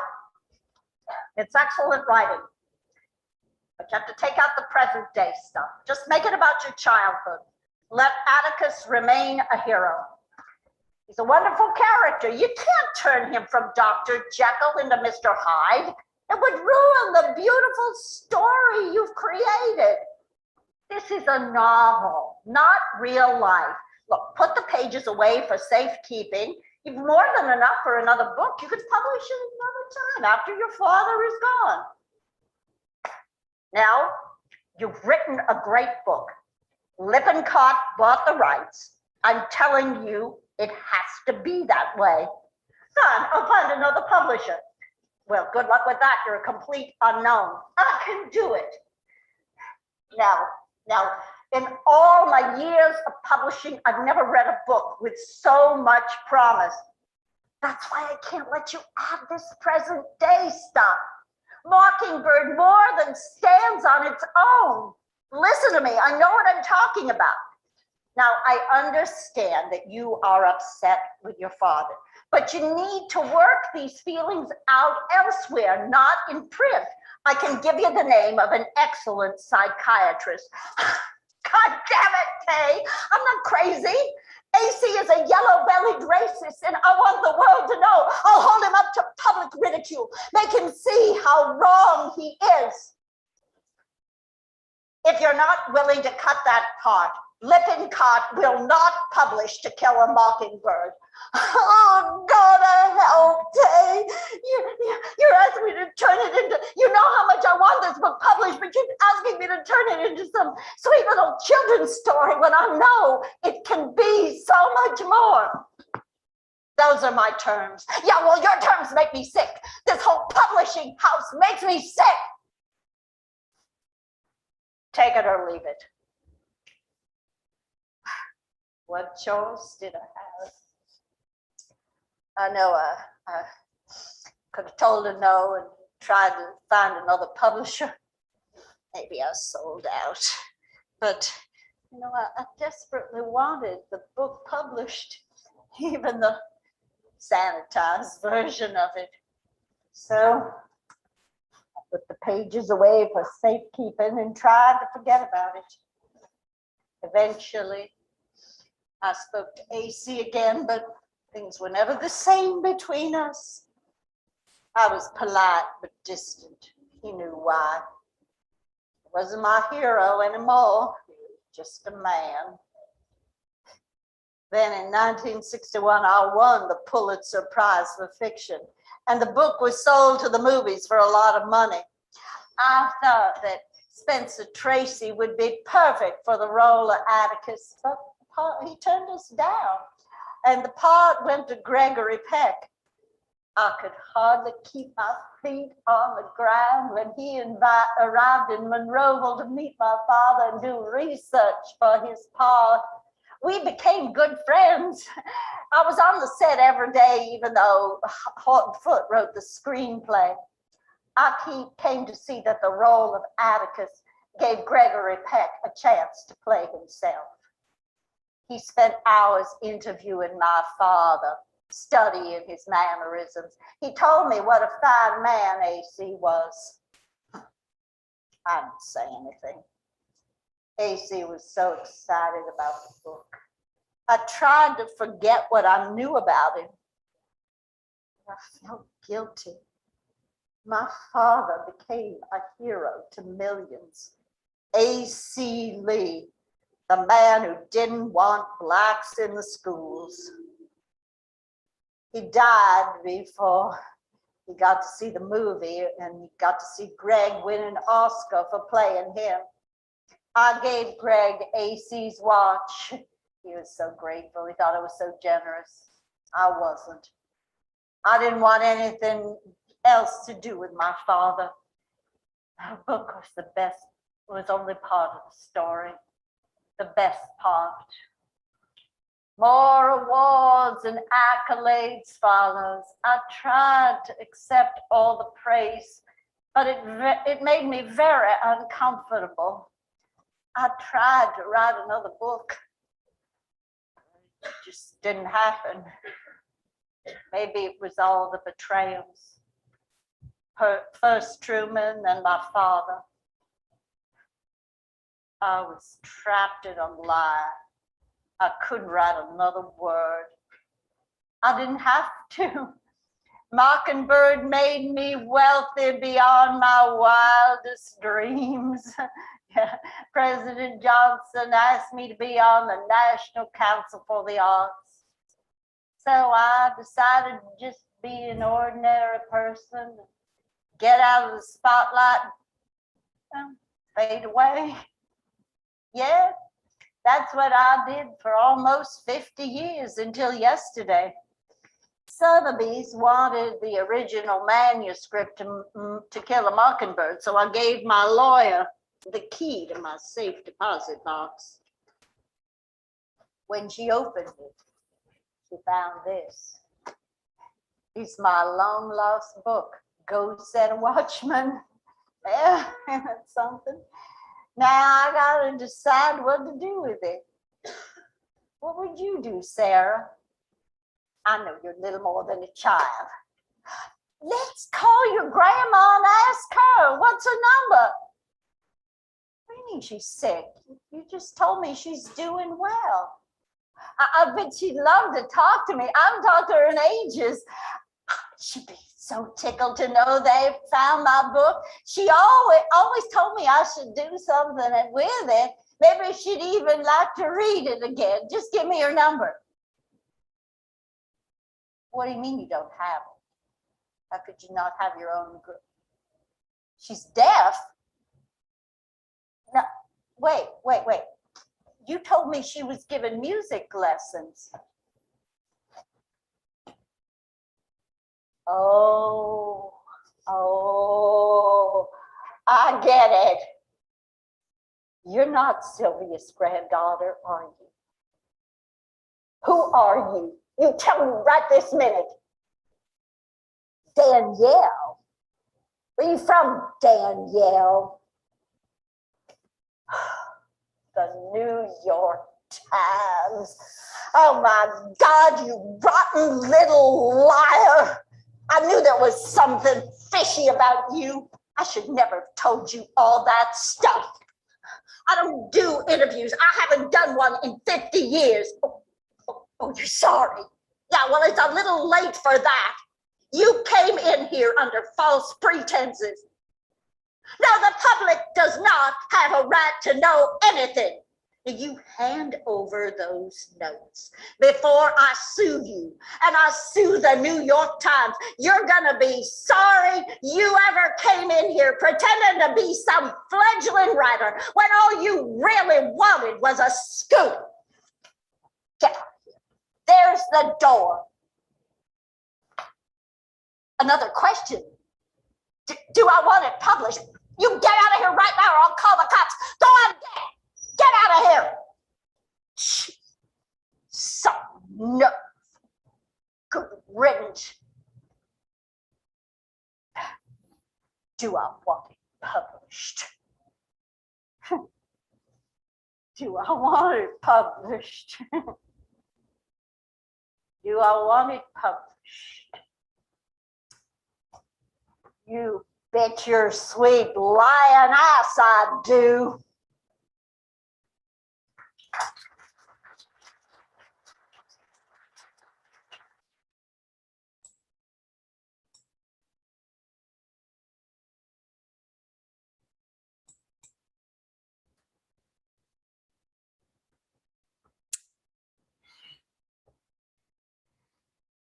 it's excellent writing, but you have to take out the present day stuff. Just make it about your childhood. Let Atticus remain a hero. He's a wonderful character. You can't turn him from Dr. Jekyll into Mr. Hyde. It would ruin the beautiful story you've created. This is a novel, not real life. Look, put the pages away for safekeeping. You've more than enough for another book. You could publish it another time after your father is gone. Now, you've written a great book. Lippincott bought the rights. I'm telling you, it has to be that way. Fine, I'll find another publisher. Well, good luck with that. You're a complete unknown. I can do it. Now, in all my years of publishing, I've never read a book with so much promise. That's why I can't let you add this present day stuff. Mockingbird more than stands on its own. Listen to me, I know what I'm talking about. Now, I understand that you are upset with your father, but you need to work these feelings out elsewhere, not in print. I can give you the name of an excellent psychiatrist. God damn it, Tay, I'm not crazy. AC is a yellow-bellied racist, and I want the world to know. I'll hold him up to public ridicule, make him see how wrong he is. If you're not willing to cut that part, Lippincott will not publish To Kill a Mockingbird. Oh, God, help, Tay. You're asking me to turn it into, you know how much I want this book published, but you're asking me to turn it into some sweet little children's story when I know it can be so much more. Those are my terms. Yeah, well, your terms make me sick. This whole publishing house makes me sick. Take it or leave it. What choice did I have? I know I could have told her no and tried to find another publisher. Maybe I sold out. But, I desperately wanted the book published, even the sanitized version of it. So I put the pages away for safekeeping and tried to forget about it. Eventually, I spoke to AC again, but things were never the same between us. I was polite but distant. He knew why. He wasn't my hero anymore, just a man. Then in 1961, I won the Pulitzer Prize for fiction, and the book was sold to the movies for a lot of money. I thought that Spencer Tracy would be perfect for the role of Atticus, but he turned us down, and the part went to Gregory Peck. I could hardly keep my feet on the ground when he arrived in Monroeville to meet my father and do research for his part. We became good friends. I was on the set every day, even though Horton Foote wrote the screenplay. I came to see that the role of Atticus gave Gregory Peck a chance to play himself. He spent hours interviewing my father, studying his mannerisms. He told me what a fine man AC was. I didn't say anything. AC was so excited about the book. I tried to forget what I knew about him. I felt guilty. My father became a hero to millions. AC Lee, the man who didn't want blacks in the schools. He died before he got to see the movie, and he got to see Greg win an Oscar for playing him. I gave Greg AC's watch. He was so grateful. He thought I was so generous. I wasn't. I didn't want anything else to do with my father. The book was the best. It was only part of the story. The best part. More awards and accolades follows. I tried to accept all the praise, but it made me very uncomfortable. I tried to write another book. It just didn't happen. Maybe it was all the betrayals. First Truman and my father. I was trapped in a lie. I couldn't write another word. I didn't have to. Mockingbird made me wealthy beyond my wildest dreams. President Johnson asked me to be on the National Council for the Arts. So I decided to just be an ordinary person, get out of the spotlight, and fade away. Yeah, that's what I did for almost 50 years until yesterday. Sotheby's wanted the original manuscript to Kill a Mockingbird, so I gave my lawyer the key to my safe deposit box. When she opened it, she found this. It's my long lost book, Ghost and a Watchman. Yeah, that's something. Now I gotta decide what to do with it. What would you do, Sarah? I know you're little more than a child. Let's call your grandma and ask her. What's her number? What do you mean she's sick? You just told me she's doing well. I bet she'd love to talk to me. I haven't talked to her in ages. She'd be so tickled to know they found my book. She always told me I should do something with it. Maybe she'd even like to read it again. Just give me her number. What do you mean you don't have it? How could you not have your own group? She's deaf? No, wait. You told me she was given music lessons. Oh, I get it. You're not Sylvia's granddaughter, are you? Who are you? You tell me right this minute. Danielle. Where are you from, Danielle? The New York Times. Oh my God, you rotten little liar. I knew there was something fishy about you. I should never have told you all that stuff. I don't do interviews. I haven't done one in 50 years. Oh, you're sorry. Yeah, well, it's a little late for that. You came in here under false pretenses. Now, the public does not have a right to know anything. You hand over those notes before I sue you, and I sue the New York Times. You're gonna be sorry you ever came in here pretending to be some fledgling writer when all you really wanted was a scoop. Get out of here. There's the door. Another question. Do I want it published? You get out of here right now or I'll call the cops. Go on, get out of here. Some nerve. Good riddance. Do I want it published? Do I want it published? Do I want it published? You bet your sweet lying ass I do.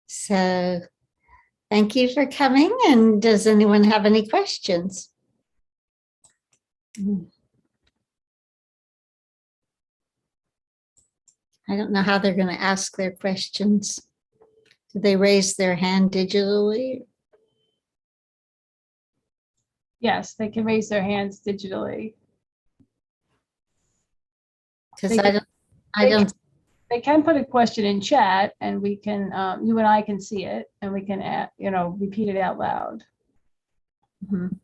So thank you for coming. And does anyone have any questions? I don't know how they're going to ask their questions. Do they raise their hand digitally? Yes, they can raise their hands digitally. Because I don't. They can put a question in chat, and we can, you and I can see it, and we can, repeat it out loud. Mhm.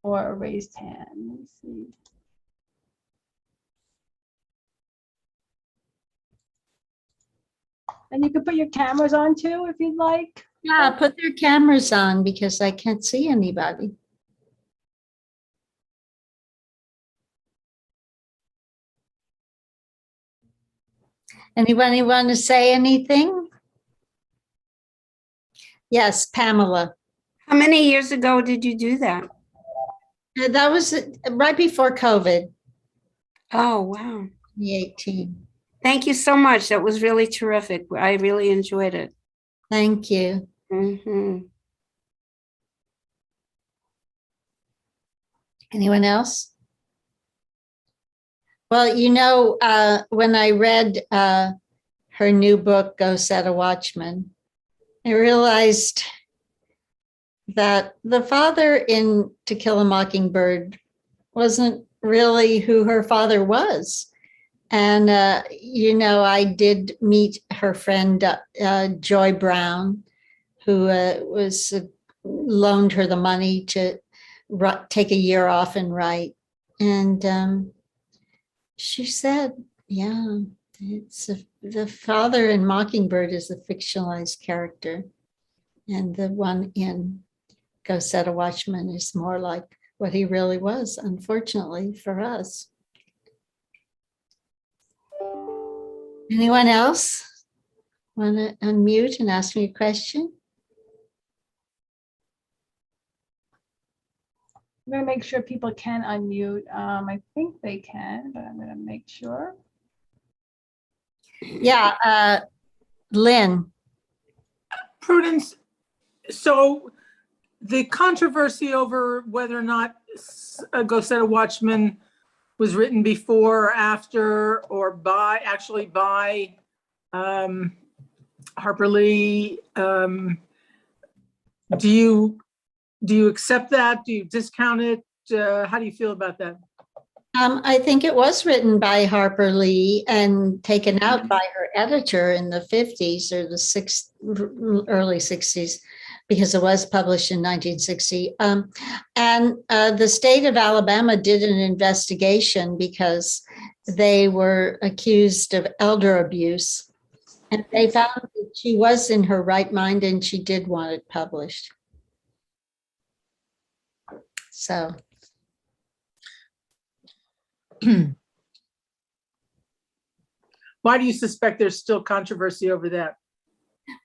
Or a raised hand. Let me see. And you can put your cameras on too, if you'd like. Yeah, put their cameras on because I can't see anybody. Anybody want to say anything? Yes, Pamela. How many years ago did you do that? That was right before COVID, Oh, wow. 2018. Thank you so much. That was really terrific. I really enjoyed it. Thank you. Mhm. Anyone else? Well, you know, when I read her new book, Go Set a Watchman, I realized that the father in To Kill a Mockingbird wasn't really who her father was. And, you know, I did meet her friend, Joy Brown, who was loaned her the money to take a year off and write. And she said, yeah, it's the father in Mockingbird is a fictionalized character. And the one in Go Set a Watchman is more like what he really was, unfortunately for us. Anyone else want to unmute and ask me a question? I'm gonna make sure people can unmute. I think they can, but I'm gonna make sure. Yeah, Lynn. Prudence, so the controversy over whether or not Go Set a Watchman was written before or after or actually by Harper Lee, do you accept that? Do you discount it? How do you feel about that? I think it was written by Harper Lee and taken out by her editor in the 50s or early 60s, because it was published in 1960. And the state of Alabama did an investigation because they were accused of elder abuse. And they found that she was in her right mind and she did want it published. So. Why do you suspect there's still controversy over that?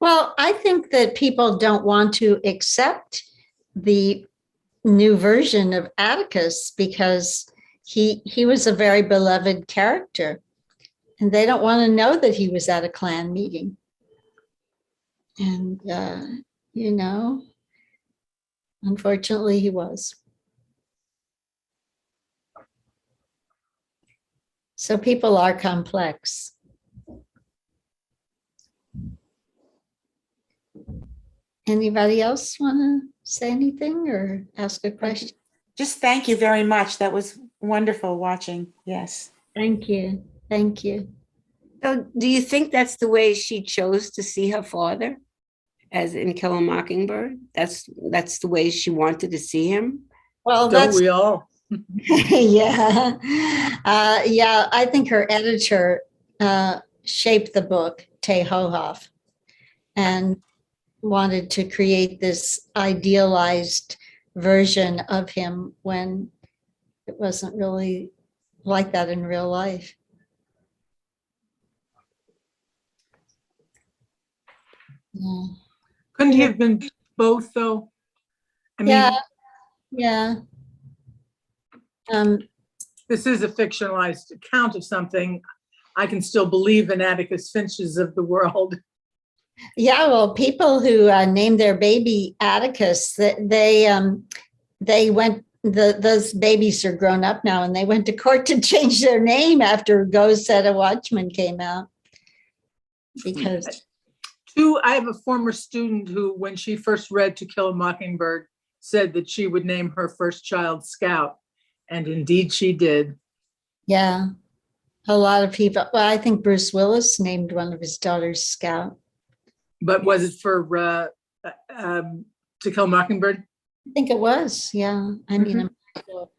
Well, I think that people don't want to accept the new version of Atticus because he was a very beloved character, and they don't want to know that he was at a Klan meeting. And, you know, unfortunately, he was. So people are complex. Anybody else want to say anything or ask a question? Just thank you very much. That was wonderful watching. Yes. Thank you. Thank you. So do you think that's the way she chose to see her father, as in Kill a Mockingbird? That's the way she wanted to see him? Well, Don't that's we all? yeah. Yeah, I think her editor shaped the book, Tay Hohoff, and wanted to create this idealized version of him when it wasn't really like that in real life. Yeah. Couldn't he have been both, though? I mean, Yeah. Yeah. this is a fictionalized account of something. I can still believe in Atticus Finches of the world. Yeah, well, people who named their baby Atticus, they went. Those babies are grown up now, and they went to court to change their name after Go Set a Watchman came out. Because I have a former student who, when she first read To Kill a Mockingbird, said that she would name her first child Scout, and indeed she did. yeah, a lot of people. Well, I think Bruce Willis named one of his daughters Scout. But was it for To Kill a Mockingbird? I think it was. Yeah, I mean, I'm sure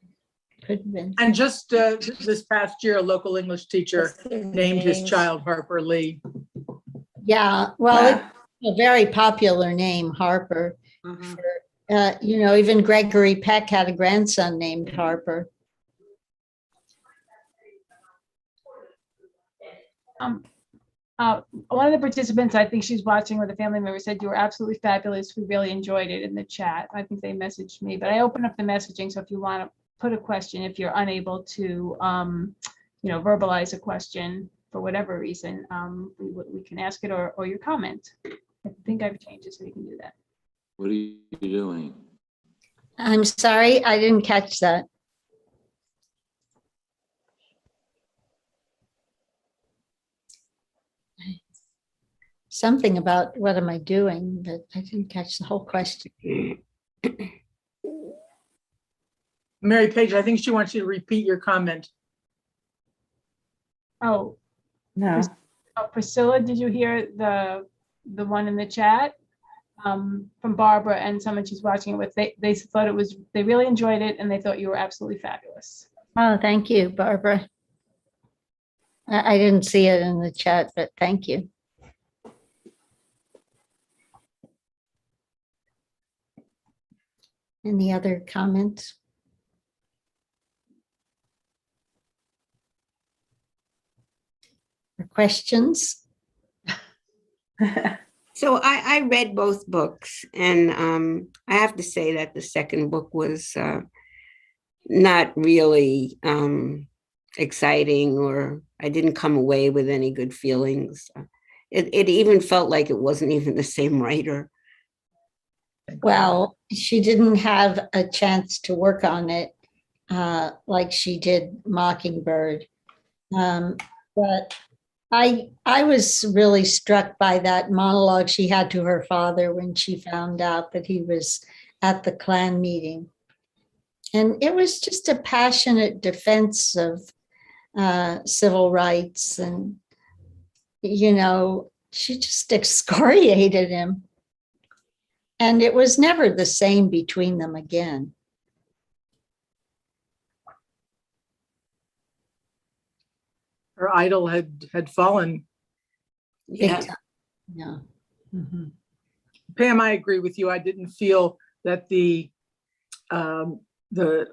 it could have been. And just this past year, a local English teacher named his child Harper Lee. Yeah, well, it's a very popular name, Harper. You know, even Gregory Peck had a grandson named Harper. One of the participants, I think she's watching with a family member, said you were absolutely fabulous. We really enjoyed it in the chat. I think they messaged me, but I opened up the messaging. So if you want to put a question, if you're unable to, you know, verbalize a question for whatever reason, we can ask it or your comment. I think I've changed it so you can do that. What are you doing? I'm sorry, I didn't catch that. Something about what am I doing, but I didn't catch the whole question. Mary Page, I think she wants you to repeat your comment. Oh, No. Priscilla, did you hear the one in the chat from Barbara and someone she's watching it with? They thought they really enjoyed it and they thought you were absolutely fabulous. Oh, thank you, Barbara. I didn't see it in the chat, but thank you. Any other comments? Or questions? So I read both books, and I have to say that the second book was not really exciting, or I didn't come away with any good feelings. It even felt like it wasn't even the same writer. Well, she didn't have a chance to work on it like she did Mockingbird. But I was really struck by that monologue she had to her father when she found out that he was at the Klan meeting. And it was just a passionate defense of civil rights. And, you know, she just excoriated him. And it was never the same between them again. Her idol had fallen. Big Yeah. time. Yeah. Pam, I agree with you. I didn't feel that the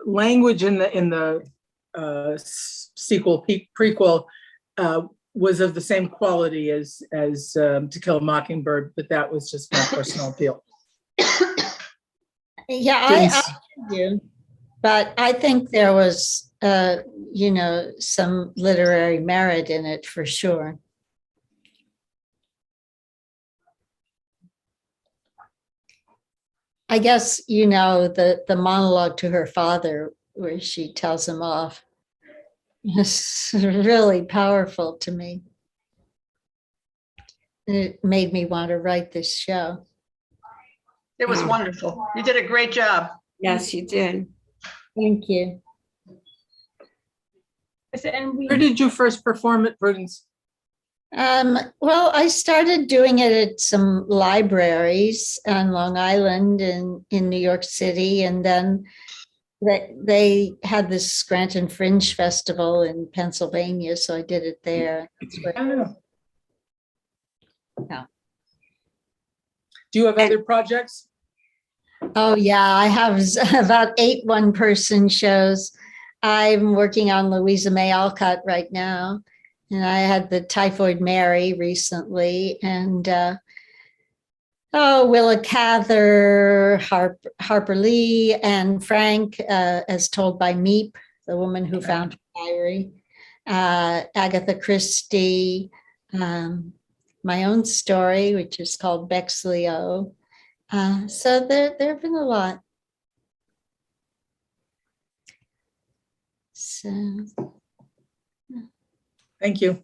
language in the sequel prequel was of the same quality as To Kill a Mockingbird, but that was just my personal appeal. Yeah, I do. But I think there was, you know, some literary merit in it for sure. I guess, you know, the monologue to her father where she tells him off is really powerful to me. It made me want to write this show. It was wonderful. You did a great job. Yes, you did. Thank you. And Where did you first perform it, Prudence? Well, I started doing it at some libraries on Long Island and in New York City, and then they had this Scranton Fringe Festival in Pennsylvania, so I did it there. That's where, yeah. Do you have other projects? Oh yeah, I have about 8 one-person shows. I'm working on Louisa May Alcott right now, and I had the Typhoid Mary recently, and Willa Cather, Harper Lee, and Frank, as told by Meep, the woman who found her diary, Agatha Christie, my own story, which is called Bexley-O. So there have been a lot. So Thank you.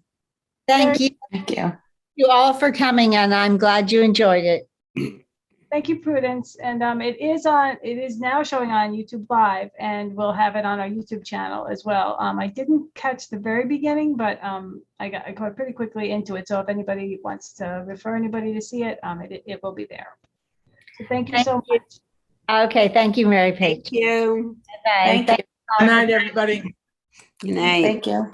thank you Thank you. all for coming, and I'm glad you enjoyed it. thank you, Prudence. And it is now showing on YouTube Live, and we'll have it on our YouTube channel as well. I didn't catch the very beginning, but I got pretty quickly into it. So if anybody wants to refer anybody to see it, it will be there. So thank you so much. Okay, thank you, Mary Page. Thank you. Bye. Thank you. Good night, everybody. Good night. Thank you.